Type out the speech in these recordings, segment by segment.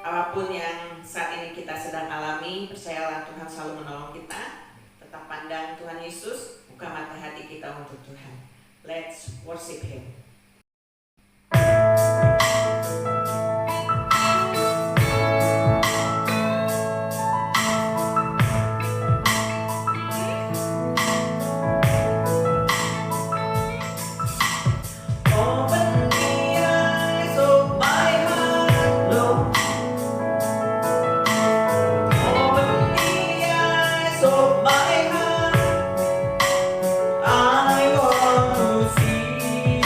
Apapun yang saat ini kita sedang alami, percayalah Tuhan selalu menolong kita. Tetap pandang Tuhan Yesus, buka mata hati kita untuk Tuhan. Let's worship Him. I want to see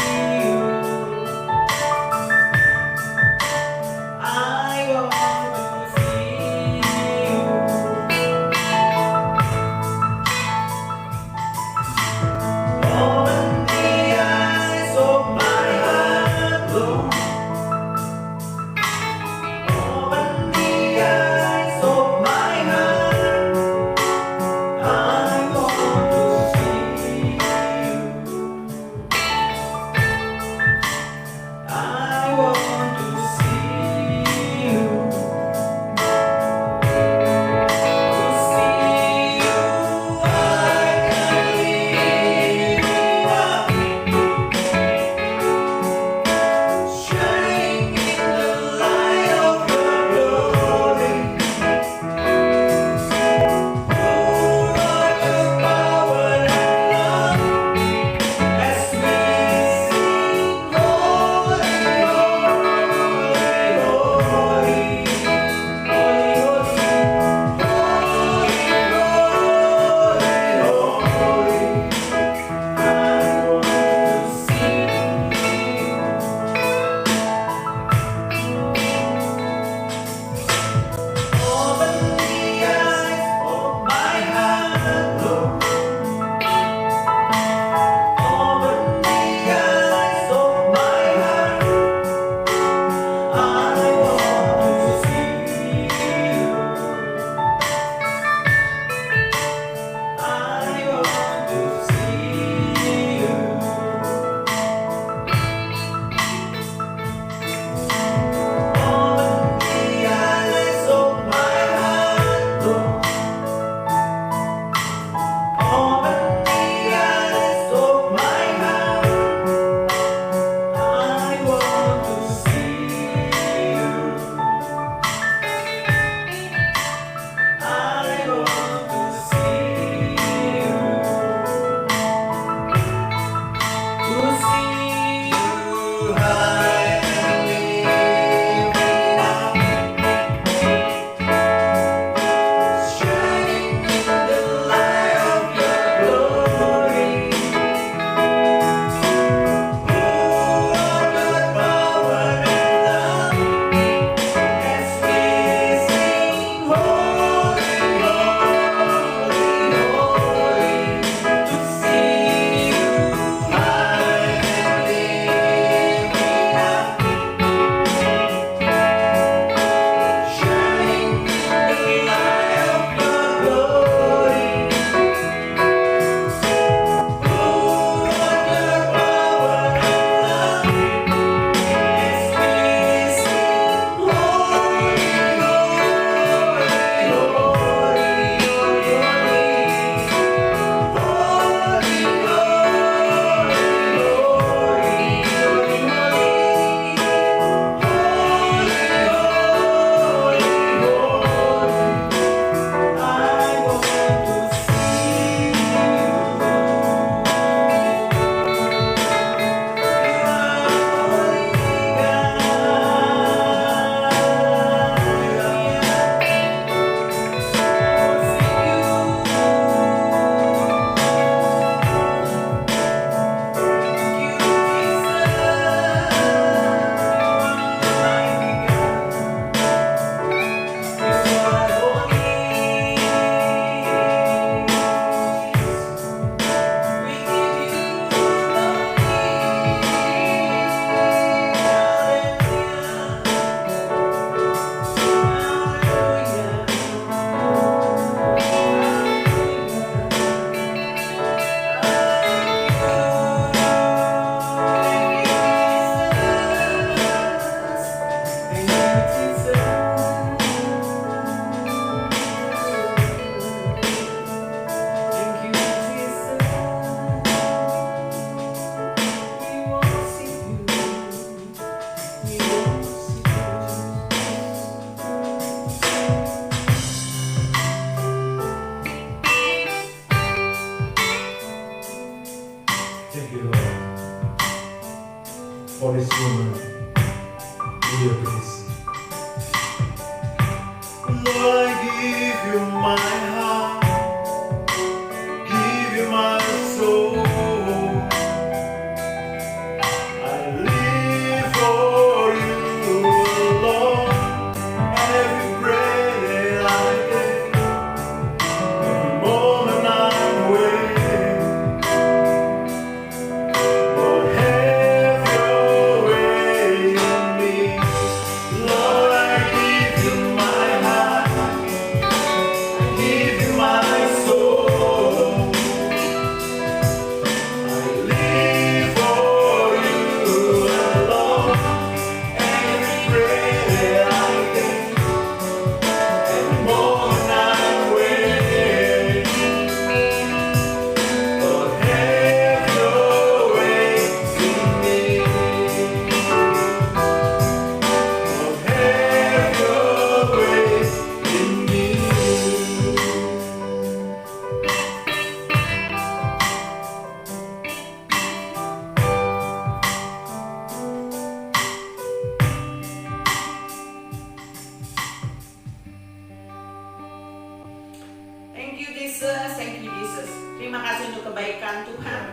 Terima kasih untuk kebaikan Tuhan.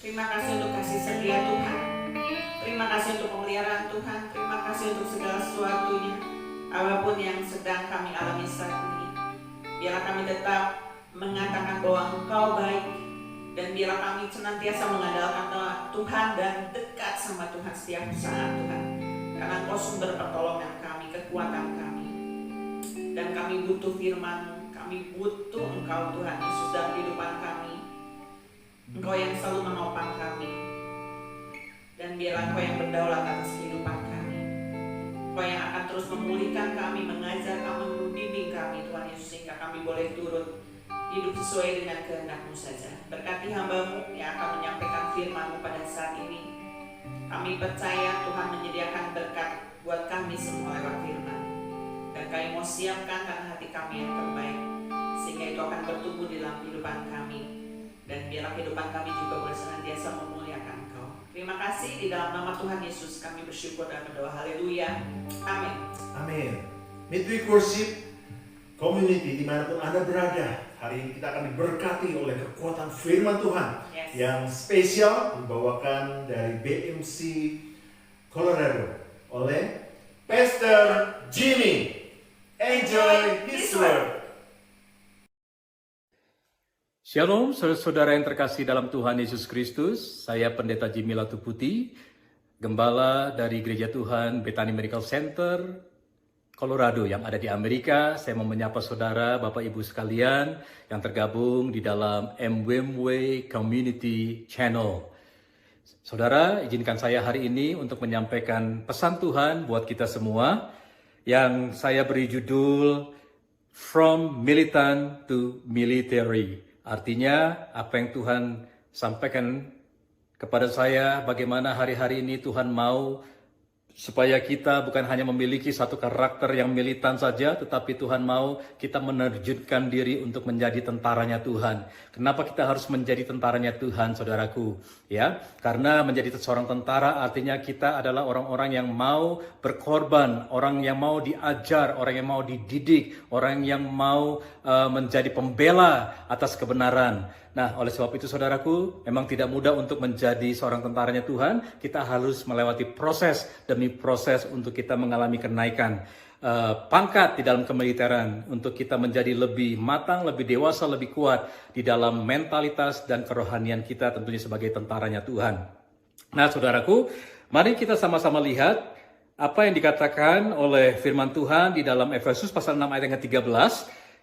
Terima kasih untuk kasih setia Tuhan. Terima kasih untuk pemeliharaan Tuhan. Terima kasih untuk segala sesuatunya. Apapun yang sedang kami alami saat ini, biarlah kami tetap mengatakan bahwa Engkau baik, dan biarlah kami senantiasa mengandalkan Tuhan dan dekat sama Tuhan setiap saat Tuhan, karena Engkau sumber pertolongan kami, kekuatan kami, dan kami butuh firman-Mu, kami butuh Engkau Tuhan Yesus dalam kehidupan kami. Engkau yang selalu menopang kami, dan biarlah Engkau yang berdaulat atas kehidupan kami. Engkau yang akan terus memulihkan kami, mengajar kami, membimbing kami Tuhan Yesus, sehingga kami boleh turut hidup sesuai dengan kehendak-Mu saja. Berkati hamba-Mu yang akan menyampaikan firman-Mu pada saat ini. Kami percaya Tuhan menyediakan berkat buat kami semua lewat firman, dan kami mau siapkan karena hati kami yang terbaik, sehingga itu akan bertumbuh di dalam kehidupan kami, dan biarlah kehidupan kami juga boleh senantiasa memuliakan Engkau. Terima kasih, di dalam nama Tuhan Yesus kami bersyukur dan berdoa. Haleluya. Amin. Amin. Midweek Worship Community dimanapun Anda berada, hari ini kita akan diberkati oleh kekuatan firman Tuhan yang spesial dibawakan dari BMC Colorado oleh Pastor Jimmy. Enjoy his word. Shalom, saudara-saudara yang terkasih dalam Tuhan Yesus Kristus. Saya Pendeta Jimmy Latuputi, Gembala dari Gereja Tuhan Bethany Medical Center, Colorado yang ada di Amerika. Saya mau menyapa saudara, Bapak Ibu sekalian yang tergabung di dalam MWMW Community Channel. Saudara, izinkan saya hari ini untuk menyampaikan pesan Tuhan buat kita semua yang saya beri judul From Militant to Military. Artinya apa yang Tuhan sampaikan kepada saya, bagaimana hari-hari ini Tuhan mau supaya kita bukan hanya memiliki satu karakter yang militan saja, tetapi Tuhan mau kita menerjunkan diri untuk menjadi tentaranya Tuhan. Kenapa kita harus menjadi tentaranya Tuhan, saudaraku? Ya, karena menjadi seorang tentara artinya kita adalah orang-orang yang mau berkorban, orang yang mau diajar, orang yang mau dididik, orang yang mau menjadi pembela atas kebenaran. Nah, oleh sebab itu saudaraku, memang tidak mudah untuk menjadi seorang tentaranya Tuhan. Kita harus melewati proses demi proses untuk kita mengalami kenaikan pangkat di dalam kemiliteran, untuk kita menjadi lebih matang, lebih dewasa, lebih kuat di dalam mentalitas dan kerohanian kita tentunya sebagai tentaranya Tuhan. Nah, saudaraku, mari kita sama-sama lihat apa yang dikatakan oleh firman Tuhan di dalam Efesus pasal 6 ayat yang ke-13,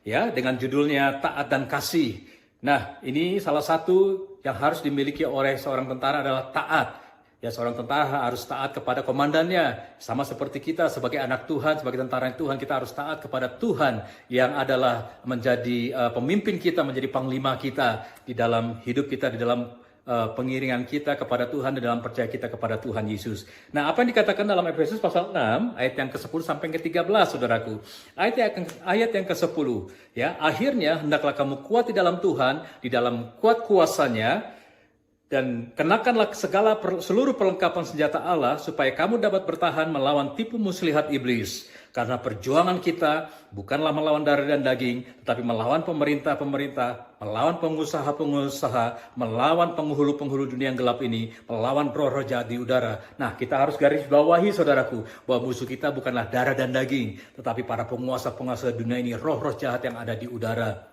ya, dengan judulnya taat dan kasih. Nah, ini salah satu yang harus dimiliki oleh seorang tentara adalah taat. Ya, seorang tentara harus taat kepada komandannya. Sama seperti kita sebagai anak Tuhan, sebagai tentara Tuhan, kita harus taat kepada Tuhan yang adalah menjadi pemimpin kita, menjadi panglima kita di dalam hidup kita, di dalam pengiringan kita kepada Tuhan, dan dalam percaya kita kepada Tuhan Yesus. Nah, apa yang dikatakan dalam Efesus pasal 6 ayat yang ke-10 sampai ke-13, saudaraku. Ayat yang ke-10, ya, akhirnya hendaklah kamu kuat di dalam Tuhan, di dalam kuat kuasanya, dan kenakanlah seluruh perlengkapan senjata Allah supaya kamu dapat bertahan melawan tipu muslihat iblis. Karena perjuangan kita bukanlah melawan darah dan daging, tetapi melawan pemerintah-pemerintah, melawan pengusaha-pengusaha, melawan penghulu-penghulu dunia yang gelap ini, melawan roh-roh jahat di udara. Nah, kita harus garis bawahi, saudaraku, bahwa musuh kita bukanlah darah dan daging, tetapi para penguasa-penguasa dunia ini, roh-roh jahat yang ada di udara.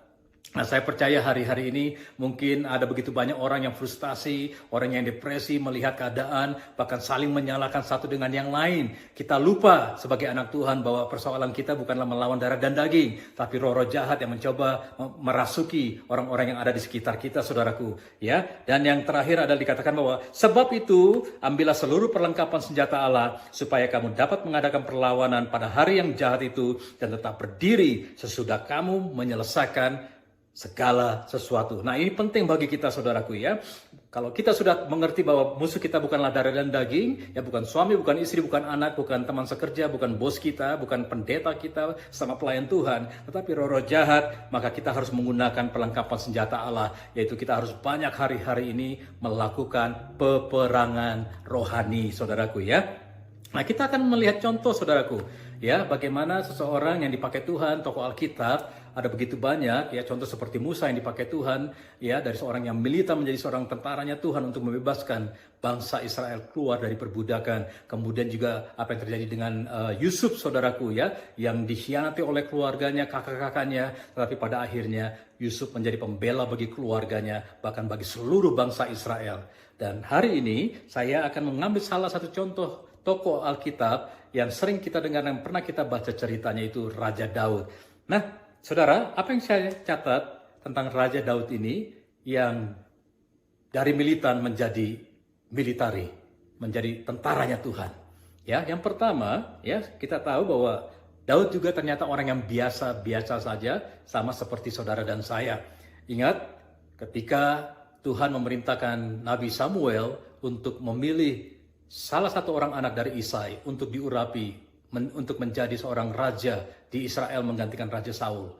Nah, saya percaya hari-hari ini mungkin ada begitu banyak orang yang frustasi, orang yang depresi melihat keadaan, bahkan saling menyalahkan satu dengan yang lain. Kita lupa sebagai anak Tuhan bahwa persoalan kita bukanlah melawan darah dan daging, tapi roh-roh jahat yang mencoba merasuki orang-orang yang ada di sekitar kita, saudaraku. Ya, dan yang terakhir adalah dikatakan bahwa sebab itu ambillah seluruh perlengkapan senjata Allah supaya kamu dapat mengadakan perlawanan pada hari yang jahat itu dan tetap berdiri sesudah kamu menyelesaikan segala sesuatu. Nah, ini penting bagi kita, saudaraku, ya. Kalau kita sudah mengerti bahwa musuh kita bukanlah darah dan daging, ya, bukan suami, bukan istri, bukan anak, bukan teman sekerja, bukan bos kita, bukan pendeta kita sama pelayan Tuhan, tetapi roh-roh jahat, maka kita harus menggunakan perlengkapan senjata Allah, yaitu kita harus banyak hari-hari ini melakukan peperangan rohani, saudaraku, ya. Nah, kita akan melihat contoh, saudaraku, ya, bagaimana seseorang yang dipakai Tuhan, tokoh Alkitab, ada begitu banyak, ya, contoh seperti Musa yang dipakai Tuhan, ya, dari seorang yang militan menjadi seorang tentaranya Tuhan untuk membebaskan bangsa Israel keluar dari perbudakan. Kemudian juga apa yang terjadi dengan Yusuf, saudaraku, ya, yang dikhianati oleh keluarganya, kakak-kakaknya, tetapi pada akhirnya Yusuf menjadi pembela bagi keluarganya, bahkan bagi seluruh bangsa Israel. Dan hari ini saya akan mengambil salah satu contoh tokoh Alkitab yang sering kita dengar, yang pernah kita baca ceritanya, itu Raja Daud. Nah, saudara, apa yang saya catat tentang Raja Daud ini yang dari militan menjadi militari, menjadi tentaranya Tuhan. Ya, yang pertama, ya, kita tahu bahwa Daud juga ternyata orang yang biasa-biasa saja, sama seperti saudara dan saya. Ingat, ketika Tuhan memerintahkan Nabi Samuel untuk memilih salah satu orang anak dari Isai untuk diurapi, untuk menjadi seorang raja di Israel menggantikan Raja Saul.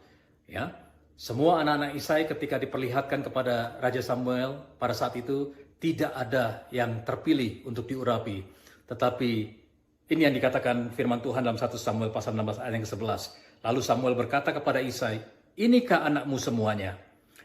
Ya, semua anak-anak Isai ketika diperlihatkan kepada Raja Samuel pada saat itu tidak ada yang terpilih untuk diurapi. Tetapi ini yang dikatakan firman Tuhan dalam 1 Samuel pasal 16 ayat yang ke-11. Lalu Samuel berkata kepada Isai, "Inikah anakmu semuanya?"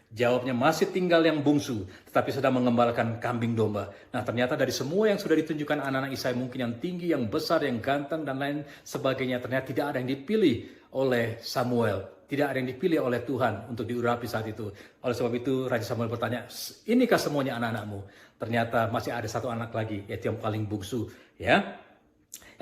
Jawabnya, "Masih tinggal yang bungsu, tetapi sedang mengembalakan kambing domba." Nah, ternyata dari semua yang sudah ditunjukkan anak-anak Isai, mungkin yang tinggi, yang besar, yang ganteng, dan lain sebagainya, ternyata tidak ada yang dipilih oleh Samuel. Tidak ada yang dipilih oleh Tuhan untuk diurapi saat itu. Oleh sebab itu, Raja Samuel bertanya, "Inikah semuanya anak-anakmu?" Ternyata masih ada satu anak lagi, yaitu yang paling bungsu. Ya,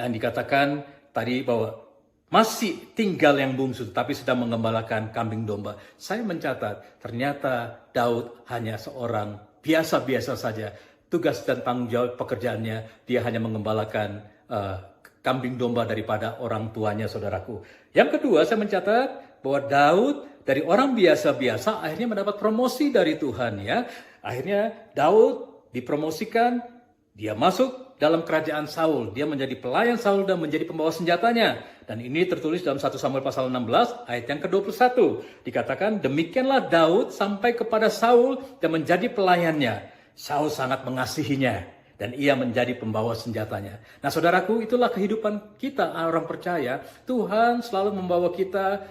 yang dikatakan tadi bahwa masih tinggal yang bungsu, tapi sedang mengembalakan kambing domba. Saya mencatat, ternyata Daud hanya seorang biasa-biasa saja. Tugas dan tanggung jawab pekerjaannya, dia hanya mengembalakan kambing domba daripada orang tuanya, saudaraku. Yang kedua, saya mencatat bahwa Daud dari orang biasa-biasa akhirnya mendapat promosi dari Tuhan, ya. Akhirnya Daud dipromosikan, dia masuk dalam kerajaan Saul, dia menjadi pelayan Saul dan menjadi pembawa senjatanya. Dan ini tertulis dalam 1 Samuel pasal 16 ayat yang ke-21. Dikatakan, "Demikianlah Daud sampai kepada Saul dan menjadi pelayannya. Saul sangat mengasihinya dan ia menjadi pembawa senjatanya." Nah, saudaraku, itulah kehidupan kita orang percaya. Tuhan selalu membawa kita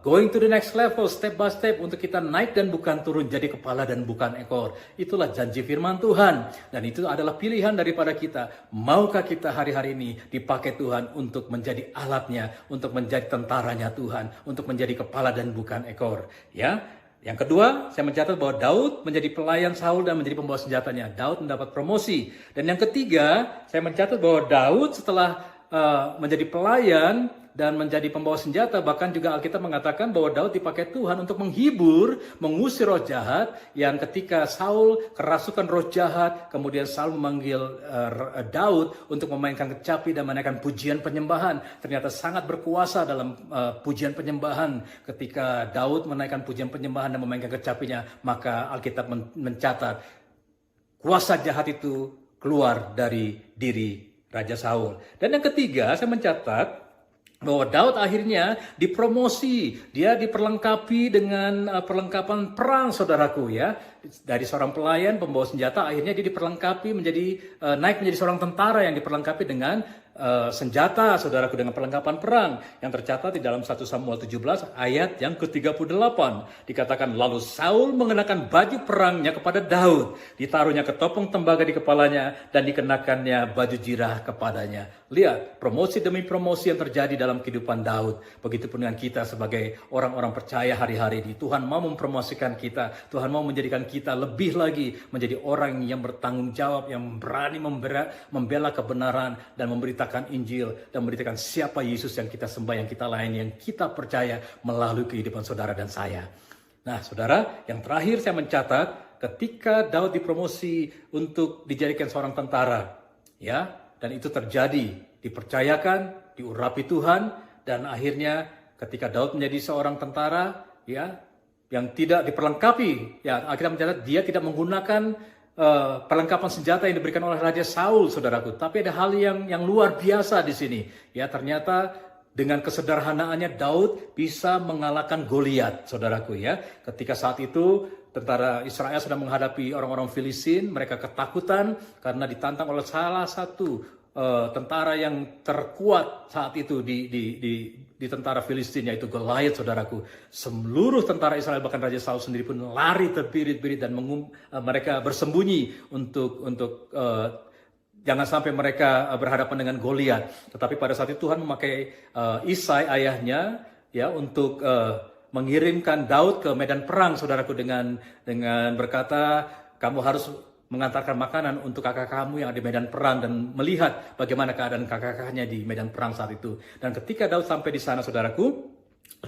going to the next level, step by step, untuk kita naik dan bukan turun, jadi kepala dan bukan ekor. Itulah janji firman Tuhan, dan itu adalah pilihan daripada kita. Maukah kita hari-hari ini dipakai Tuhan untuk menjadi alatnya, untuk menjadi tentaranya Tuhan, untuk menjadi kepala dan bukan ekor, ya. Yang kedua, saya mencatat bahwa Daud menjadi pelayan Saul dan menjadi pembawa senjatanya. Daud mendapat promosi. Dan yang ketiga, saya mencatat bahwa Daud setelah menjadi pelayan dan menjadi pembawa senjata, bahkan juga Alkitab mengatakan bahwa Daud dipakai Tuhan untuk menghibur, mengusir roh jahat, yang ketika Saul kerasukan roh jahat, kemudian Saul memanggil Daud untuk memainkan kecapi dan menaikkan pujian penyembahan. Ternyata sangat berkuasa dalam pujian penyembahan. Ketika Daud menaikkan pujian penyembahan dan memainkan kecapinya, maka Alkitab mencatat kuasa jahat itu keluar dari diri Raja Saul. Dan yang ketiga, saya mencatat bahwa Daud akhirnya dipromosi, dia diperlengkapi dengan perlengkapan perang, saudaraku, ya. Dari seorang pelayan pembawa senjata, akhirnya dia diperlengkapi naik menjadi seorang tentara yang diperlengkapi dengan senjata, saudaraku, dengan perlengkapan perang, yang tercatat di dalam 1 Samuel 17 ayat yang ke-38. Dikatakan, "Lalu Saul mengenakan baju perangnya kepada Daud, ditaruhnya ketopong tembaga di kepalanya dan dikenakannya baju jirah kepadanya." Lihat, promosi demi promosi yang terjadi dalam kehidupan Daud. Begitupun dengan kita sebagai orang-orang percaya hari-hari ini. Tuhan mau mempromosikan kita, Tuhan mau menjadikan kita lebih lagi menjadi orang yang bertanggung jawab, yang berani membela kebenaran dan memberitakan Injil dan memberitakan siapa Yesus yang kita sembah, yang kita layani, yang kita percaya melalui kehidupan saudara dan saya. Nah, saudara, yang terakhir saya mencatat ketika Daud dipromosi untuk dijadikan seorang tentara, ya, dan itu terjadi, dipercayakan, diurapi Tuhan, dan akhirnya ketika Daud menjadi seorang tentara, ya, yang tidak diperlengkapi, ya, Alkitab mencatat dia tidak menggunakan perlengkapan senjata yang diberikan oleh Raja Saul, saudaraku. Tapi ada hal yang luar biasa di sini. Ya, ternyata dengan kesederhanaannya Daud bisa mengalahkan Goliat, saudaraku, ya. Ketika saat itu tentara Israel sedang menghadapi orang-orang Filistin, mereka ketakutan karena ditantang oleh salah satu tentara yang terkuat saat itu di tentara Filistin, yaitu Goliat, saudaraku. Seluruh tentara Israel, bahkan Raja Saul sendiri pun lari terbirit-birit dan mereka bersembunyi untuk jangan sampai mereka berhadapan dengan Goliat. Tetapi pada saat itu Tuhan memakai Isai ayahnya ya untuk mengirimkan Daud ke medan perang, saudaraku, dengan berkata, kamu harus mengantarkan makanan untuk kakak kamu yang ada di medan perang dan melihat bagaimana keadaan kakak-kakaknya di medan perang saat itu. Dan ketika Daud sampai di sana, saudaraku,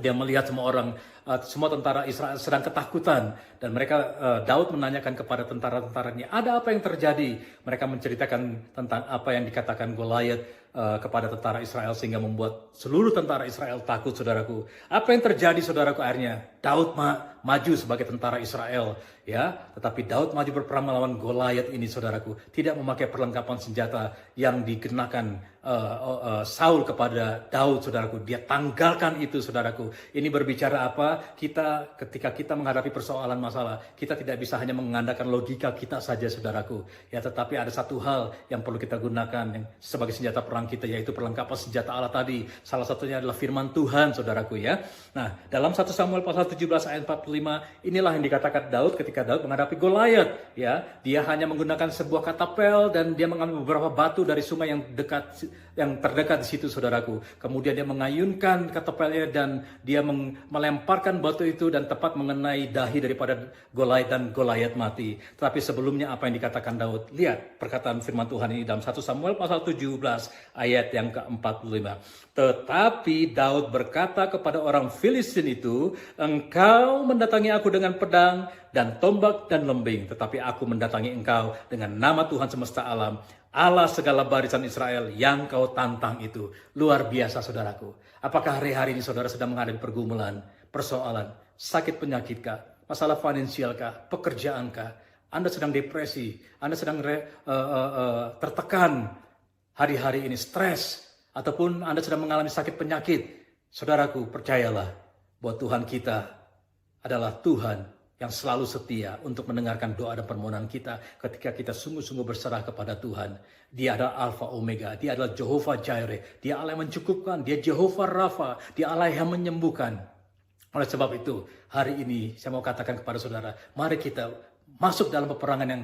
dia melihat semua tentara Israel sedang ketakutan, dan Daud menanyakan kepada tentara-tentaranya, ada apa yang terjadi? Mereka menceritakan tentang apa yang dikatakan Goliat kepada tentara Israel, sehingga membuat seluruh tentara Israel takut, saudaraku. Apa yang terjadi, saudaraku? Akhirnya Daud maju sebagai tentara Israel, ya. Tetapi Daud maju berperang melawan Goliat ini, saudaraku, tidak memakai perlengkapan senjata yang dikenakan Saul kepada Daud, saudaraku. Dia tanggalkan itu, saudaraku. Ini berbicara apa? Ketika kita menghadapi persoalan masalah, kita tidak bisa hanya mengandalkan logika kita saja, saudaraku. Ya, tetapi ada satu hal yang perlu kita gunakan yang sebagai senjata perang kita, yaitu perlengkapan senjata Allah tadi. Salah satunya adalah firman Tuhan, saudaraku, ya. Nah, dalam 1 Samuel pasal 17 ayat 45, inilah yang dikatakan Daud ketika Daud menghadapi Goliat, ya. Dia hanya menggunakan sebuah katapel dan dia mengambil beberapa batu dari sungai yang terdekat di situ, saudaraku. Kemudian dia mengayunkan katapelnya dan dia melemparkan batu itu dan tepat mengenai dahi daripada Goliat, dan Goliat mati. Tetapi sebelumnya apa yang dikatakan Daud? Lihat perkataan firman Tuhan ini dalam 1 Samuel pasal 17 ayat yang ke-45. Tetapi Daud berkata kepada orang Filistin itu, engkau mendatangi aku dengan pedang dan tombak dan lembing, tetapi aku mendatangi engkau dengan nama Tuhan semesta alam, Allah segala barisan Israel yang kau tantang itu. Luar biasa, saudaraku. Apakah hari-hari ini saudara sedang menghadapi pergumulan, persoalan, sakit penyakit kah, masalah finansial kah, pekerjaan kah? Anda sedang depresi, Anda sedang tertekan hari-hari ini, stres, ataupun Anda sedang mengalami sakit penyakit. Saudaraku, percayalah bahwa Tuhan kita adalah Tuhan yang selalu setia untuk mendengarkan doa dan permohonan kita ketika kita sungguh-sungguh berserah kepada Tuhan. Dia adalah Alfa Omega, Dia adalah Jehovah Jireh, Dia Allah yang mencukupkan, Dia Jehovah Rafa, Dia Allah yang menyembuhkan. Oleh sebab itu, hari ini saya mau katakan kepada saudara, mari kita masuk dalam peperangan yang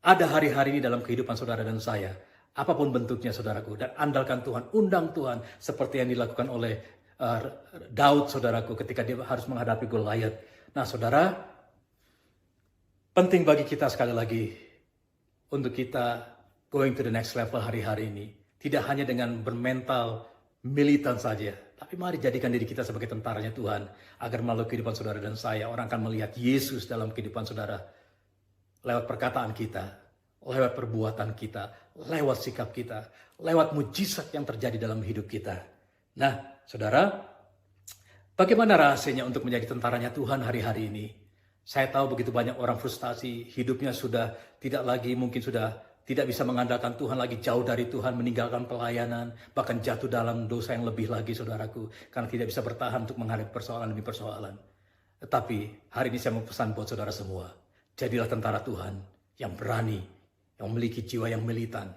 ada hari-hari ini dalam kehidupan saudara dan saya. Apapun bentuknya, saudaraku, dan andalkan Tuhan, undang Tuhan, seperti yang dilakukan oleh Daud, saudaraku, ketika dia harus menghadapi Goliat. Nah, saudara, penting bagi kita sekali lagi untuk kita going to the next level hari-hari ini. Tidak hanya dengan bermental militan saja, tapi mari jadikan diri kita sebagai tentaranya Tuhan, agar melalui kehidupan saudara dan saya, orang akan melihat Yesus dalam kehidupan saudara. Lewat perkataan kita, lewat perbuatan kita, lewat sikap kita, lewat mujizat yang terjadi dalam hidup kita. Nah, saudara, bagaimana rahasianya untuk menjadi tentaranya Tuhan hari-hari ini? Saya tahu begitu banyak orang frustasi, hidupnya sudah tidak lagi, mungkin sudah tidak bisa mengandalkan Tuhan lagi, jauh dari Tuhan, meninggalkan pelayanan, bahkan jatuh dalam dosa yang lebih lagi, saudaraku, karena tidak bisa bertahan untuk menghadapi persoalan demi persoalan. Tetapi hari ini saya mau pesan buat saudara semua, jadilah tentara Tuhan yang berani, yang memiliki jiwa yang militan,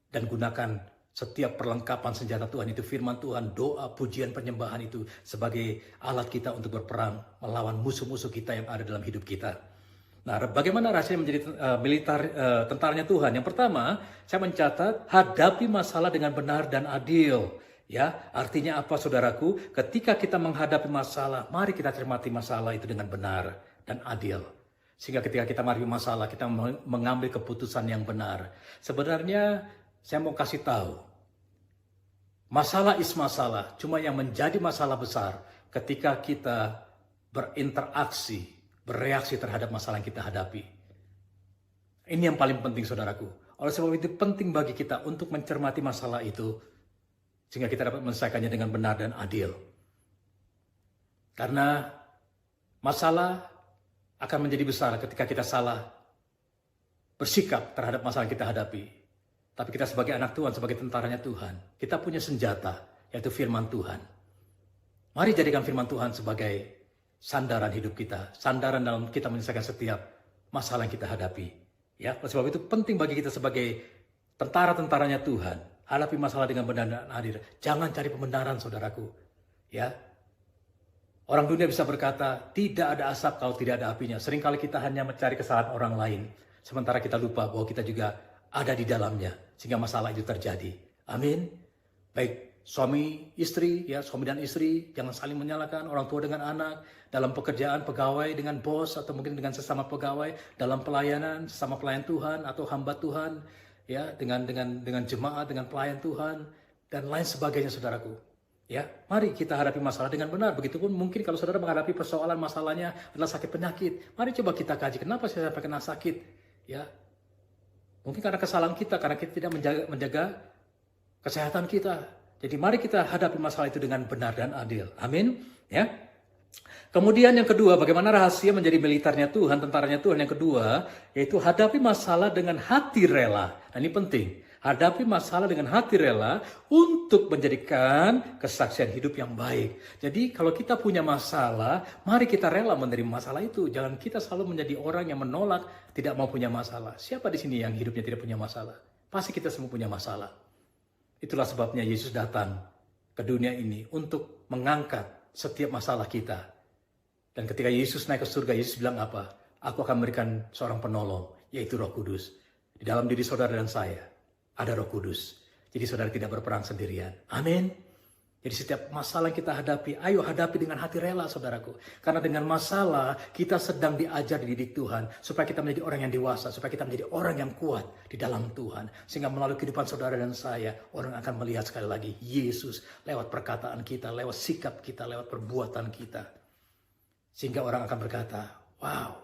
dan gunakan setiap perlengkapan senjata Tuhan itu, firman Tuhan, doa, pujian, penyembahan itu sebagai alat kita untuk berperang melawan musuh-musuh kita yang ada dalam hidup kita. Nah, bagaimana rasanya menjadi tentaranya Tuhan? Yang pertama, saya mencatat hadapi masalah dengan benar dan adil. Ya, artinya apa, saudaraku? Ketika kita menghadapi masalah, mari kita cermati masalah itu dengan benar dan adil. Sehingga ketika kita menghadapi masalah, kita mengambil keputusan yang benar. Sebenarnya saya mau kasih tahu, masalah is masalah, cuma yang menjadi masalah besar ketika kita berinteraksi, bereaksi terhadap masalah yang kita hadapi. Ini yang paling penting, saudaraku. Oleh sebab itu penting bagi kita untuk mencermati masalah itu, sehingga kita dapat menyelesaikannya dengan benar dan adil. Karena masalah akan menjadi besar ketika kita salah bersikap terhadap masalah yang kita hadapi. Tapi kita sebagai anak Tuhan, sebagai tentaranya Tuhan, kita punya senjata, yaitu firman Tuhan. Mari jadikan firman Tuhan sebagai sandaran hidup kita, sandaran dalam kita menyelesaikan setiap masalah yang kita hadapi. Ya, oleh sebab itu penting bagi kita sebagai tentara-tentaranya Tuhan. Hadapi masalah dengan benar dan adil. Jangan cari pembenaran, saudaraku. Ya, orang dunia bisa berkata, tidak ada asap kalau tidak ada apinya. Seringkali kita hanya mencari kesalahan orang lain. Sementara kita lupa bahwa kita juga ada di dalamnya. Sehingga masalah itu terjadi. Amin. Baik suami istri, ya suami dan istri, jangan saling menyalahkan. Orang tua dengan anak, dalam pekerjaan pegawai dengan bos, atau mungkin dengan sesama pegawai, dalam pelayanan, sesama pelayan Tuhan, atau hamba Tuhan, ya dengan jemaat, dengan pelayan Tuhan, dan lain sebagainya, saudaraku. Ya, mari kita hadapi masalah dengan benar. Begitupun mungkin kalau saudara menghadapi persoalan masalahnya adalah sakit penyakit, mari coba kita kaji kenapa saya sampai kena sakit. Ya, mungkin karena kesalahan kita, karena kita tidak menjaga kesehatan kita. Jadi mari kita hadapi masalah itu dengan benar dan adil. Amin. Ya. Kemudian yang kedua, bagaimana rahasia menjadi militernya Tuhan, tentaranya Tuhan. Yang kedua, yaitu hadapi masalah dengan hati rela. Nah, ini penting. Hadapi masalah dengan hati rela untuk menjadikan kesaksian hidup yang baik. Jadi kalau kita punya masalah, mari kita rela menerima masalah itu. Jangan kita selalu menjadi orang yang menolak, tidak mau punya masalah. Siapa di sini yang hidupnya tidak punya masalah? Pasti kita semua punya masalah. Itulah sebabnya Yesus datang ke dunia ini untuk mengangkat setiap masalah kita. Dan ketika Yesus naik ke surga, Yesus bilang apa? Aku akan memberikan seorang penolong, yaitu Roh Kudus. Di dalam diri saudara dan saya ada Roh Kudus. Jadi saudara tidak berperang sendirian. Amin. Jadi setiap masalah yang kita hadapi, ayo hadapi dengan hati rela, saudaraku. Karena dengan masalah, kita sedang diajar dididik Tuhan. Supaya kita menjadi orang yang dewasa. Supaya kita menjadi orang yang kuat di dalam Tuhan. Sehingga melalui kehidupan saudara dan saya, orang akan melihat sekali lagi Yesus lewat perkataan kita, lewat sikap kita, lewat perbuatan kita. Sehingga orang akan berkata, wow,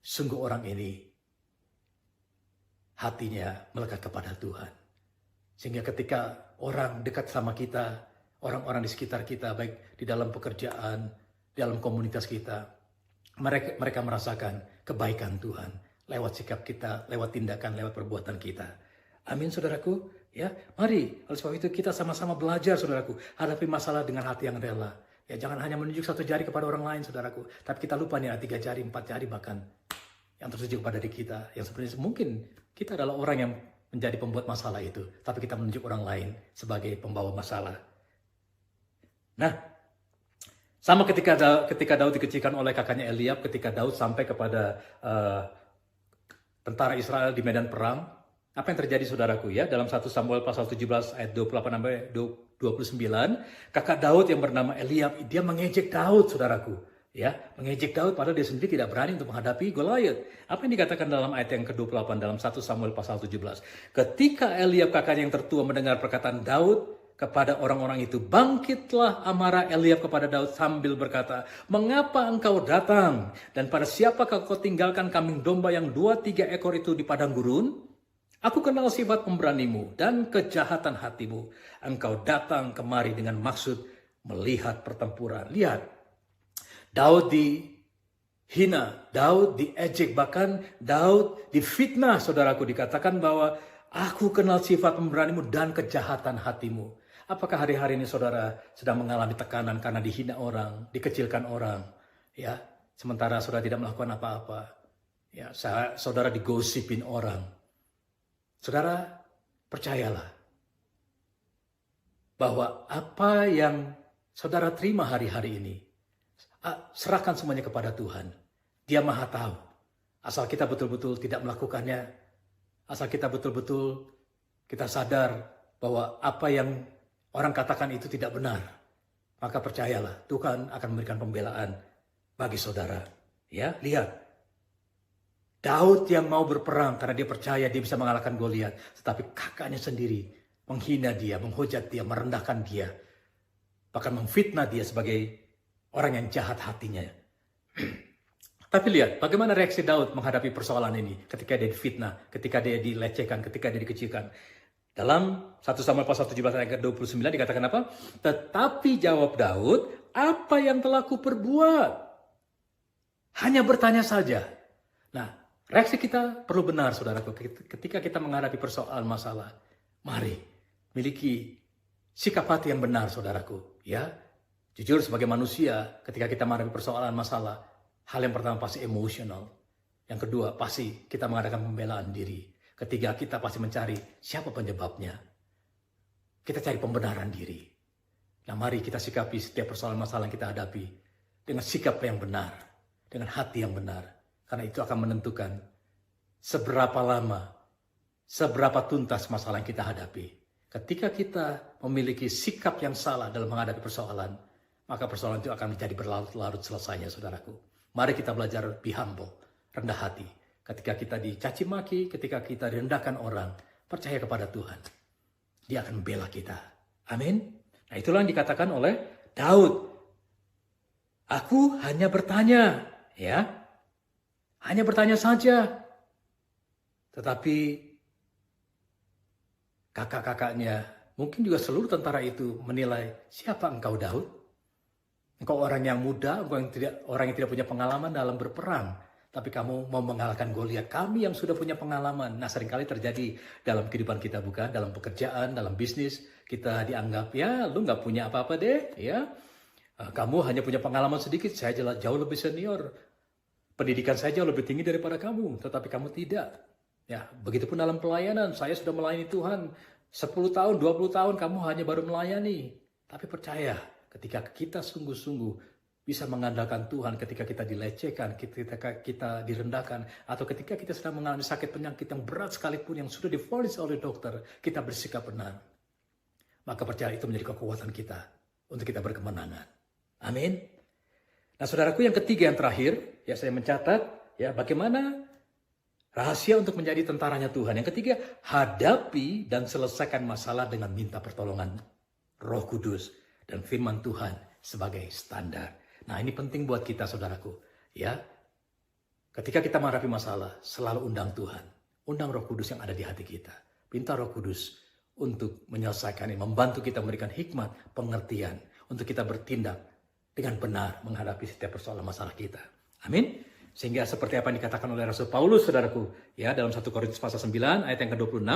sungguh orang ini hatinya melekat kepada Tuhan. Sehingga ketika orang dekat sama kita, orang-orang di sekitar kita, baik di dalam pekerjaan, di dalam komunitas kita, mereka merasakan kebaikan Tuhan lewat sikap kita, lewat tindakan, lewat perbuatan kita. Amin, saudaraku. Ya, mari oleh sebab itu kita sama-sama belajar, saudaraku, hadapi masalah dengan hati yang rela. Ya, jangan hanya menunjuk satu jari kepada orang lain, saudaraku, tapi kita lupa nih 3 jari, 4 jari bahkan yang tertuju kepada diri kita, yang sebenarnya mungkin kita adalah orang yang menjadi pembuat masalah itu, tapi kita menunjuk orang lain sebagai pembawa masalah. Nah, sama ketika Daud dikecilkan oleh kakaknya Eliab, ketika Daud sampai kepada tentara Israel di medan perang, apa yang terjadi, saudaraku, ya? Dalam 1 Samuel pasal 17 ayat 28 sampai 29, kakak Daud yang bernama Eliab, dia mengejek Daud, saudaraku. Ya, mengejek Daud padahal dia sendiri tidak berani untuk menghadapi Goliat. Apa yang dikatakan dalam ayat yang ke-28 dalam 1 Samuel pasal 17? Ketika Eliab kakaknya yang tertua mendengar perkataan Daud kepada orang-orang itu, bangkitlah amarah Eliab kepada Daud sambil berkata, "Mengapa engkau datang? Dan pada siapakah kau tinggalkan kambing domba yang 2-3 ekor itu di padang gurun? Aku kenal sifat pemberanimu dan kejahatan hatimu. Engkau datang kemari dengan maksud melihat pertempuran." Lihat, Daud dihina, Daud diejek, bahkan Daud difitnah, saudaraku. Dikatakan bahwa aku kenal sifat pemberanimu dan kejahatan hatimu. Apakah hari-hari ini saudara sedang mengalami tekanan karena dihina orang, dikecilkan orang, ya? Sementara saudara tidak melakukan apa-apa, ya? Saudara digosipin orang. Saudara, percayalah bahwa apa yang saudara terima hari-hari ini, serahkan semuanya kepada Tuhan. Dia Maha tahu. Asal kita betul-betul tidak melakukannya, asal kita betul-betul kita sadar bahwa apa yang orang katakan itu tidak benar, maka percayalah Tuhan akan memberikan pembelaan bagi saudara. Ya, lihat. Daud yang mau berperang karena dia percaya dia bisa mengalahkan Goliat, tetapi kakaknya sendiri menghina dia, menghujat dia, merendahkan dia, bahkan memfitnah dia sebagai orang yang jahat hatinya. Tapi lihat bagaimana reaksi Daud menghadapi persoalan ini ketika dia difitnah, ketika dia dilecehkan, ketika dia dikecilkan. Dalam 1 Samuel pasal 17 ayat 29 dikatakan apa? Tetapi jawab Daud, apa yang telah kuperbuat? Hanya bertanya saja. Nah, reaksi kita perlu benar, saudaraku. Ketika kita menghadapi persoalan masalah, mari miliki sikap hati yang benar, saudaraku. Ya, jujur sebagai manusia, ketika kita menghadapi persoalan masalah, hal yang pertama pasti emosional. Yang kedua pasti kita mengadakan pembelaan diri. Ketiga, kita pasti mencari siapa penyebabnya. Kita cari pembenaran diri. Nah, mari kita sikapi setiap persoalan masalah yang kita hadapi dengan sikap yang benar, dengan hati yang benar. Karena itu akan menentukan seberapa lama, seberapa tuntas masalah yang kita hadapi. Ketika kita memiliki sikap yang salah dalam menghadapi persoalan, maka persoalan itu akan menjadi berlarut-larut selesainya, saudaraku. Mari kita belajar be humble, rendah hati. Ketika kita dicaci maki, ketika kita direndahkan orang, percaya kepada Tuhan. Dia akan membela kita. Amin. Nah, itulah yang dikatakan oleh Daud. Aku hanya bertanya, ya. Hanya bertanya saja. Tetapi kakak-kakaknya, mungkin juga seluruh tentara itu menilai, siapa engkau Daud? Engkau orang yang muda, orang yang tidak punya pengalaman dalam berperang. Tapi kamu mau mengalahkan Goliat. Kami yang sudah punya pengalaman. Nah, seringkali terjadi dalam kehidupan kita, bukan? Dalam pekerjaan, dalam bisnis. Kita dianggap, ya lu gak punya apa-apa deh. Ya, kamu hanya punya pengalaman sedikit. Saya jauh lebih senior. Pendidikan saya jauh lebih tinggi daripada kamu. Tetapi kamu tidak. Ya, begitupun dalam pelayanan. Saya sudah melayani Tuhan 10 tahun, 20 tahun. Kamu hanya baru melayani. Tapi percaya, ketika kita sungguh-sungguh bisa mengandalkan Tuhan ketika kita dilecehkan, ketika kita direndahkan, atau ketika kita sedang mengalami sakit penyakit yang berat sekalipun yang sudah divonis oleh dokter, kita bersikap benar. Maka percaya itu menjadi kekuatan kita untuk kita berkemenangan. Amin. Nah, saudaraku, yang ketiga, yang terakhir, ya saya mencatat, ya bagaimana rahasia untuk menjadi tentaranya Tuhan. Yang ketiga, hadapi dan selesaikan masalah dengan minta pertolongan Roh Kudus dan firman Tuhan sebagai standar. Nah, ini penting buat kita, saudaraku. Ya, ketika kita menghadapi masalah, selalu undang Tuhan. Undang Roh Kudus yang ada di hati kita. Minta Roh Kudus untuk menyelesaikan ini, membantu kita memberikan hikmat, pengertian, untuk kita bertindak dengan benar menghadapi setiap persoalan masalah kita. Amin. Sehingga seperti apa yang dikatakan oleh Rasul Paulus, saudaraku, ya, dalam 1 Korintus pasal 9 ayat yang ke-26.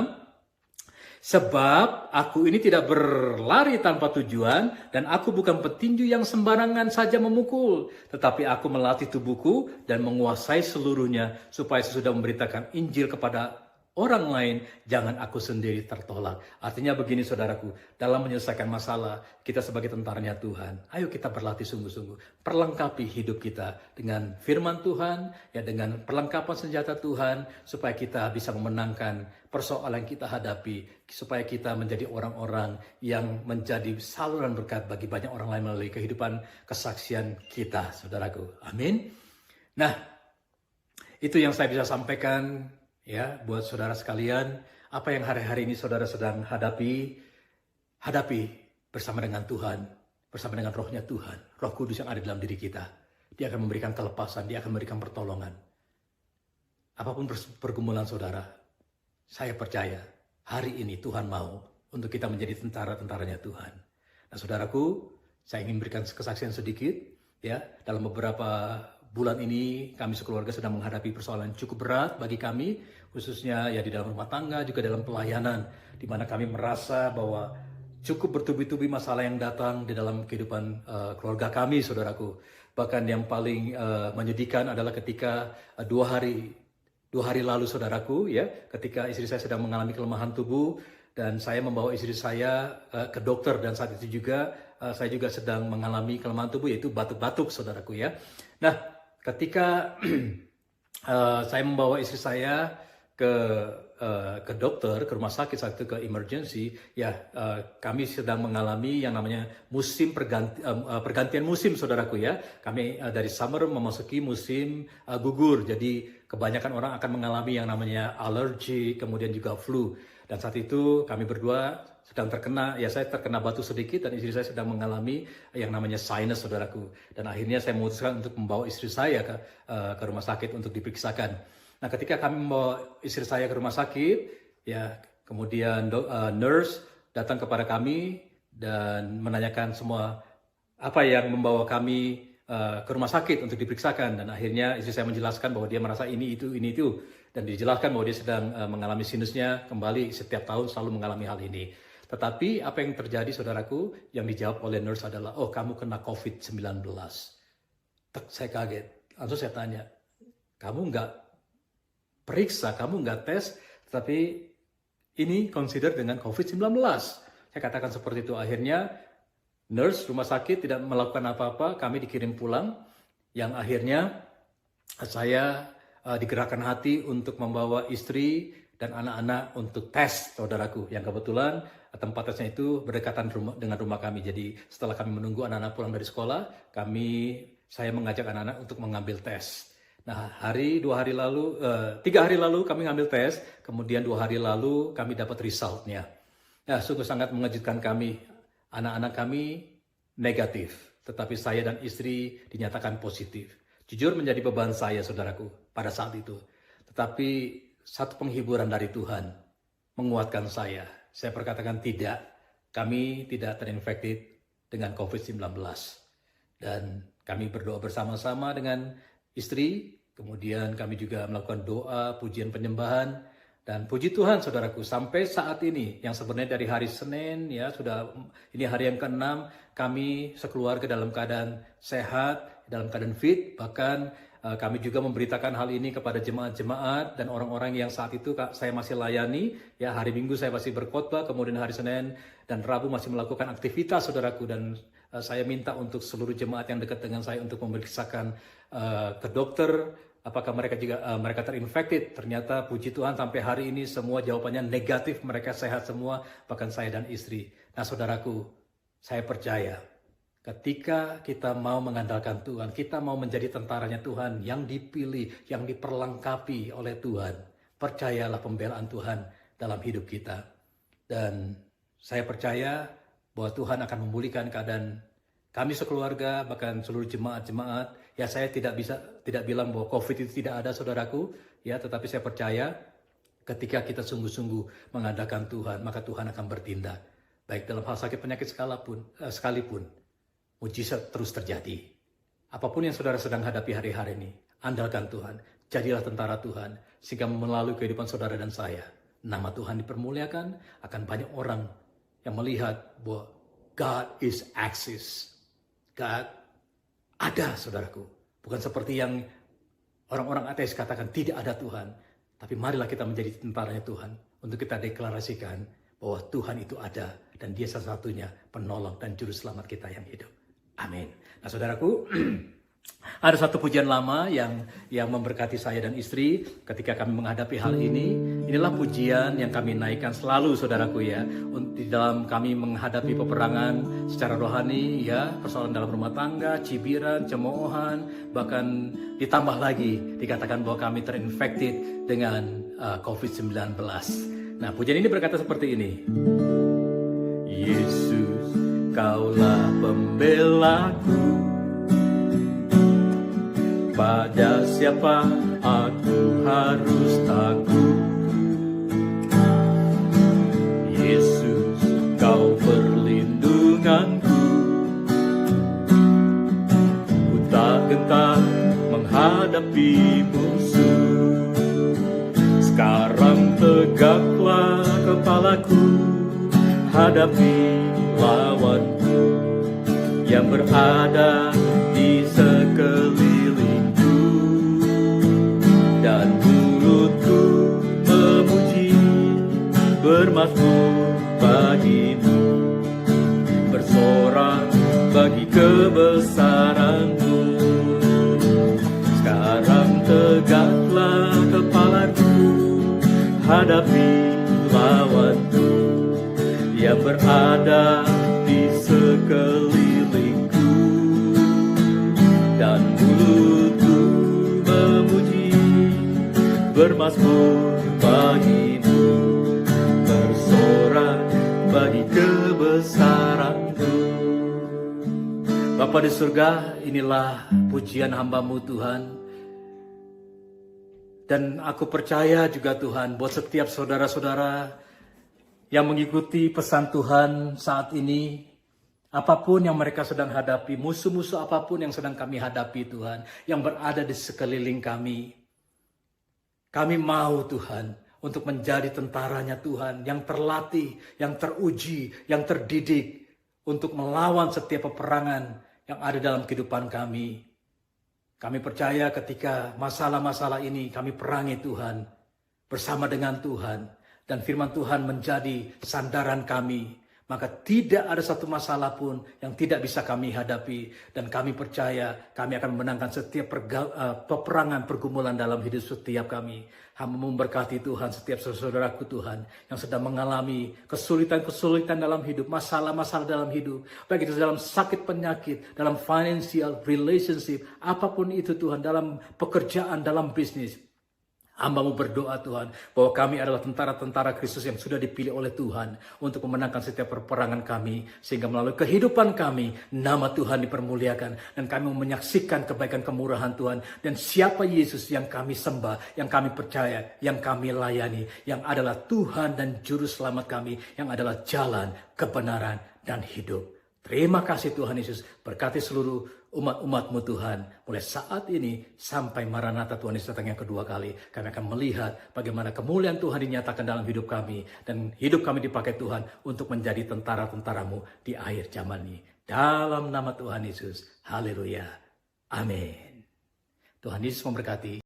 Sebab aku ini tidak berlari tanpa tujuan, dan aku bukan petinju yang sembarangan saja memukul, tetapi aku melatih tubuhku dan menguasai seluruhnya, supaya sesudah memberitakan Injil kepada orang lain, jangan aku sendiri tertolak. Artinya begini, saudaraku, dalam menyelesaikan masalah, kita sebagai tentaranya Tuhan, ayo kita berlatih sungguh-sungguh, perlengkapi hidup kita dengan firman Tuhan, ya, dengan perlengkapan senjata Tuhan, supaya kita bisa memenangkan persoalan yang kita hadapi, supaya kita menjadi orang-orang yang menjadi saluran berkat bagi banyak orang lain melalui kehidupan kesaksian kita, saudaraku. Amin. Nah, itu yang saya bisa sampaikan, ya, buat saudara sekalian. Apa yang hari-hari ini saudara sedang hadapi bersama dengan Tuhan, bersama dengan Rohnya Tuhan, Roh Kudus yang ada dalam diri kita. Dia akan memberikan kelepasan, dia akan memberikan pertolongan. Apapun pergumulan saudara, saya percaya hari ini Tuhan mau untuk kita menjadi tentara-tentaranya Tuhan. Nah, saudaraku, saya ingin berikan kesaksian sedikit, ya. Dalam beberapa bulan ini kami sekeluarga sedang menghadapi persoalan cukup berat bagi kami, khususnya ya di dalam rumah tangga, juga dalam pelayanan, di mana kami merasa bahwa cukup bertubi-tubi masalah yang datang di dalam kehidupan keluarga kami, saudaraku. Bahkan yang paling menyedihkan adalah ketika dua hari lalu, saudaraku, ya, ketika istri saya sedang mengalami kelemahan tubuh dan saya membawa istri saya ke dokter, dan saat itu juga saya juga sedang mengalami kelemahan tubuh, yaitu batuk-batuk, saudaraku, ya. Nah, ketika saya membawa istri saya ke dokter, ke rumah sakit, saat itu ke emergency, ya, kami sedang mengalami yang namanya pergantian musim, saudaraku, ya. Kami dari summer memasuki musim gugur, jadi kebanyakan orang akan mengalami yang namanya alergi, kemudian juga flu. Dan saat itu kami berdua sedang terkena, ya, saya terkena batuk sedikit dan istri saya sedang mengalami yang namanya sinus, saudaraku. Dan akhirnya saya memutuskan untuk membawa istri saya ke rumah sakit untuk diperiksakan. Nah, ketika kami membawa istri saya ke rumah sakit, ya, kemudian nurse datang kepada kami dan menanyakan semua apa yang membawa kami ke rumah sakit untuk diperiksakan. Dan akhirnya istri saya menjelaskan bahwa dia merasa ini itu. Dan dijelaskan bahwa dia sedang mengalami sinusnya kembali, setiap tahun selalu mengalami hal ini. Tetapi apa yang terjadi, saudaraku, yang dijawab oleh nurse adalah, oh, kamu kena COVID-19. Saya kaget. Langsung saya tanya, kamu nggak periksa, kamu nggak tes, Tetapi ini consider dengan COVID-19. Saya katakan seperti itu. Akhirnya nurse rumah sakit tidak melakukan apa-apa, kami dikirim pulang. Yang akhirnya saya digerakkan hati untuk membawa istri dan anak-anak untuk tes, saudaraku. Yang kebetulan tempat tesnya itu berdekatan dengan rumah kami. Jadi setelah kami menunggu anak-anak pulang dari sekolah, saya mengajak anak-anak untuk mengambil tes. Nah, 3 hari lalu kami ngambil tes, kemudian 2 hari lalu kami dapat resultnya. Nah, sungguh sangat mengejutkan kami. Anak-anak kami negatif, tetapi saya dan istri dinyatakan positif. Jujur menjadi beban saya, saudaraku, pada saat itu. Tetapi satu penghiburan dari Tuhan menguatkan saya. Saya perkatakan tidak, kami tidak terinfekted dengan COVID-19. Dan kami berdoa bersama-sama dengan istri, kemudian kami juga melakukan doa, pujian penyembahan. Dan puji Tuhan, saudaraku, sampai saat ini, yang sebenarnya dari hari Senin, ya ini hari yang ke-6, kami sekeluarga dalam keadaan sehat, dalam keadaan fit, bahkan kami juga memberitakan hal ini kepada jemaat-jemaat dan orang-orang yang saat itu saya masih layani. Ya, hari Minggu saya masih berkhotbah, kemudian hari Senin dan Rabu masih melakukan aktivitas, saudaraku. Dan saya minta untuk seluruh jemaat yang dekat dengan saya untuk memeriksakan ke dokter, apakah mereka terinfekted. Ternyata puji Tuhan sampai hari ini semua jawabannya negatif, mereka sehat semua, bahkan saya dan istri. Nah, saudaraku, saya percaya ketika kita mau mengandalkan Tuhan, kita mau menjadi tentaranya Tuhan yang dipilih, yang diperlengkapi oleh Tuhan, percayalah pembelaan Tuhan dalam hidup kita. Dan saya percaya bahwa Tuhan akan memulihkan keadaan kami sekeluarga, bahkan seluruh jemaat-jemaat. Ya, saya tidak bilang bahwa COVID itu tidak ada, saudaraku. Ya, tetapi saya percaya ketika kita sungguh-sungguh mengandalkan Tuhan, maka Tuhan akan bertindak. Baik dalam hal sakit penyakit sekalipun, mujizat terus terjadi. Apapun yang saudara sedang hadapi hari-hari ini, andalkan Tuhan. Jadilah tentara Tuhan, sehingga melalui kehidupan saudara dan saya, nama Tuhan dipermuliakan, akan banyak orang yang melihat bahwa God is exists. God ada, saudaraku. Bukan seperti yang orang-orang ateis katakan tidak ada Tuhan. Tapi marilah kita menjadi tentaranya Tuhan. Untuk kita deklarasikan bahwa Tuhan itu ada. Dan dia satu-satunya penolong dan juru selamat kita yang hidup. Amin. Nah, saudaraku, ada satu pujian lama yang memberkati saya dan istri ketika kami menghadapi hal ini. Inilah pujian yang kami naikkan selalu, saudaraku, ya, di dalam kami menghadapi peperangan secara rohani, ya, persoalan dalam rumah tangga, cibiran, cemoohan, bahkan ditambah lagi dikatakan bahwa kami terinfekted dengan COVID-19. Nah, pujian ini berkata seperti ini. Yesus, Kaulah pembelaku, pada siapa aku harus takut. Yesus, Kau perlindunganku, ku tak gentar menghadapi musuh. Sekarang tegaklah kepalaku, hadapi lawanku yang berada di sekelilingku, dan mulutku memuji, bermazmur bagimu, bersorak bagi kebesaranmu. Sekarang tegaklah kepalaku, hadapi lawanku yang berada di sekelilingku, dan mulutku memuji, bermazmur bagimu, bersorak bagi kebesaranmu. Bapa di surga, inilah pujian hamba-Mu Tuhan. Dan aku percaya juga Tuhan, buat setiap saudara-saudara yang mengikuti pesan Tuhan saat ini, apapun yang mereka sedang hadapi, musuh-musuh apapun yang sedang kami hadapi Tuhan, yang berada di sekeliling kami mau Tuhan untuk menjadi tentaranya Tuhan, yang terlatih, yang teruji, yang terdidik untuk melawan setiap peperangan yang ada dalam kehidupan kami. Kami percaya ketika masalah-masalah ini kami perangi Tuhan bersama dengan Tuhan, dan firman Tuhan menjadi sandaran kami, maka tidak ada satu masalah pun yang tidak bisa kami hadapi. Dan kami percaya kami akan memenangkan setiap peperangan, pergumulan dalam hidup setiap kami. Hamba memberkati Tuhan setiap saudaraku Tuhan yang sedang mengalami kesulitan-kesulitan dalam hidup, masalah-masalah dalam hidup, baik itu dalam sakit penyakit, dalam financial, relationship, apapun itu Tuhan, dalam pekerjaan, dalam bisnis. Hamba-Mu berdoa Tuhan, bahwa kami adalah tentara-tentara Kristus yang sudah dipilih oleh Tuhan untuk memenangkan setiap peperangan kami, sehingga melalui kehidupan kami, nama Tuhan dipermuliakan, dan kami menyaksikan kebaikan kemurahan Tuhan, dan siapa Yesus yang kami sembah, yang kami percaya, yang kami layani, yang adalah Tuhan dan Juru Selamat kami, yang adalah jalan, kebenaran, dan hidup. Terima kasih Tuhan Yesus, berkati seluruh umat-umat-Mu Tuhan, mulai saat ini sampai Maranatha Tuhan Yesus datang yang kedua kali. Kami akan melihat bagaimana kemuliaan Tuhan dinyatakan dalam hidup kami, dan hidup kami dipakai Tuhan untuk menjadi tentara-tentara-Mu di akhir zaman ini. Dalam nama Tuhan Yesus, haleluya, amin. Tuhan Yesus memberkati.